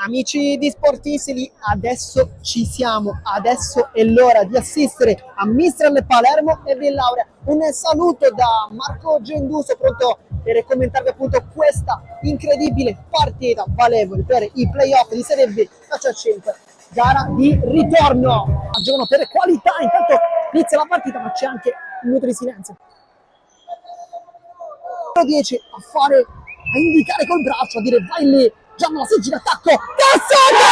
Amici di Sportissimi, adesso ci siamo, adesso è l'ora di assistere a Mistral Palermo e Villauria. Un saluto da Marco Genduso, pronto per commentarvi appunto questa incredibile partita valevole per i playoff di Serie B calcio a 5, gara di ritorno. Giocano per qualità, intanto inizia la partita ma c'è anche un minuto di silenzio. 10 a indicare col braccio, a dire vai lì, Giannola si gira, attacco, Cassata!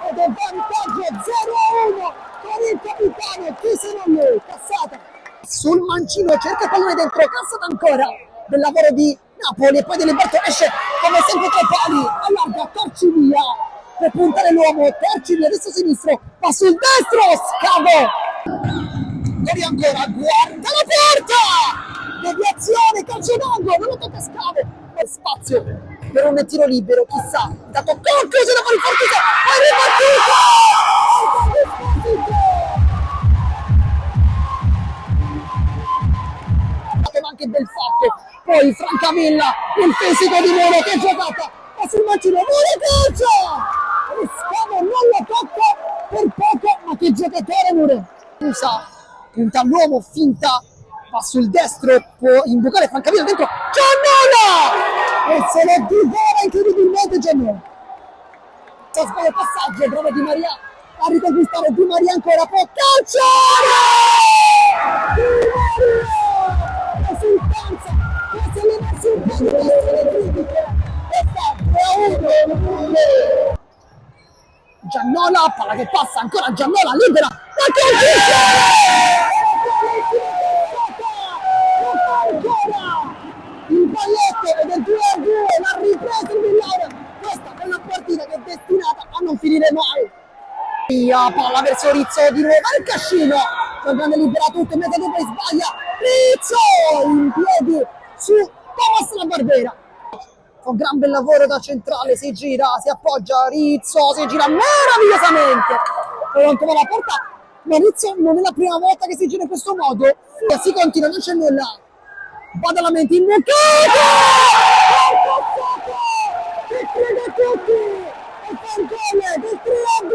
Ed è vantaggio 0-1 per il capitano, chi se non lui, Cassata. Sul mancino, cerca il pallone dentro, Cassata ancora, del lavoro di Napoli e poi Deliberto esce come sempre tra i pali, allarga, torci via, per puntare l'uomo, torci via, adesso sinistro, va sul destro, scavo! Devi ancora, guarda la porta! Deviazione, calcio d'angolo, non lo tocca Scavo. Per spazio per un tiro libero, chissà. Dato concluso da fuori partita, è ripartito! Ma anche bel fatto. Poi Francavilla, il fisico di Muro, che giocata! Ma sul mancino, Muro calcio! E Scavo non lo tocca per poco, ma che giocatore Muro! Usa. Punta all'uomo, finta, va sul destro, può imbucare Francavilla dentro, Giannola! E se lo divora incredibilmente Giannola. Se sbaglia il passaggio, prova Di Maria a riconquistare Di Maria ancora, può calciare! Di Maria! Esultanza, questa è l'emersione critiche, e fa 3-1. Giannola, palla che passa, ancora Giannola, libera, la conquista! Il balletto ed è 2-2, la ripresa in Villauria. Questa è una partita che è destinata a non finire mai. Via, palla verso Rizzo, di nuovo il Cascino, il grande libera tutto, in mezzo a dove sbaglia, Rizzo in piedi su Thomas La Barbera. Fa un gran bel lavoro da centrale, si gira, si appoggia, Rizzo si gira meravigliosamente. E non trova la porta, ma Rizzo non è la prima volta che si gira in questo modo. Si continua, non c'è nulla. Vada la mente, imbucato! Che frega tutti! E fa il gol del 3-2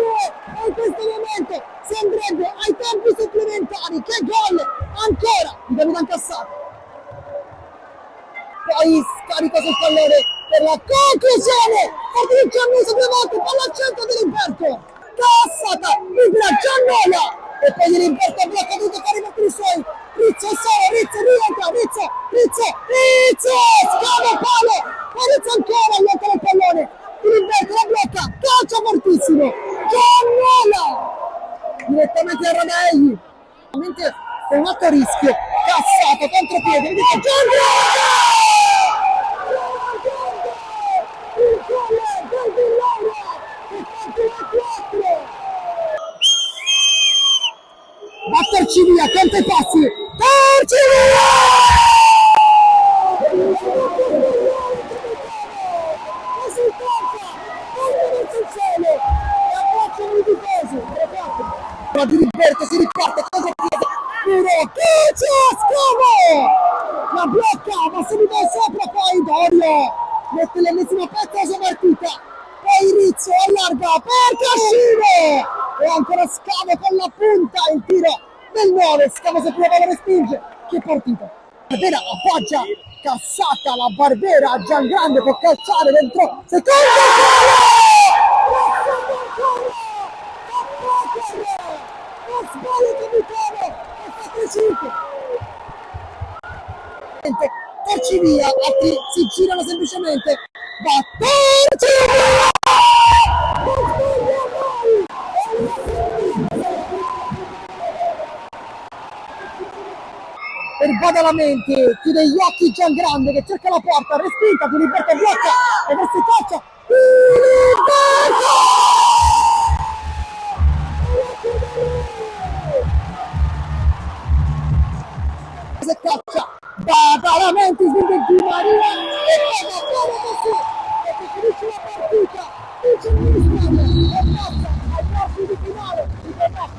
e in questo momento sembrerebbe ai tempi supplementari. Che gol! Ancora di Davide Incassato. Poi scarica sul pallone per la conclusione. Forte di Giannuso 2 volte, palla al centro di Limberto. Cassata, libera Giannola. E poi di Limberto blocca, tutto fare i partiti suoi. Rizzo è solo, Rizzo rientra, Rizzo, Scavo palo, ma Rizzo ancora allontana il pallone. Di Limberto la blocca, calcio fortissimo. Giannola. Direttamente da Ramelli. Ovviamente con un altro rischio. Cassato, contropiede, vedete Giannola! Batterci via, conta i passi, Torci via! Ma Di Limberto si riparte, cosa piede, Muro, calcio, Scavo! La blocca, ma subito sopra poi Dorio, mette l'ennesima pezza alla sua partita, poi Rizzo allarga per Cascino! E ancora Scavo con la punta, il tiro del 9, Scavo se prova a respinge, che partita! Barbera appoggia, Cassata, La Barbera, Giangrande può calciare dentro, secondo non sbaglia capitano, e fa 3-5. Torci via, altri si girano semplicemente, va Torci via! Per Badalamenti, chiude gli occhi Giangrande che cerca la porta, respinta, Di Limberto blocca e verso calcia, Di Limberto! Se caccia, Badalamenti svende Di Maria e poi come così, e si finisce la partita, vince il Mistral e passa ai quarti di finale di playoff.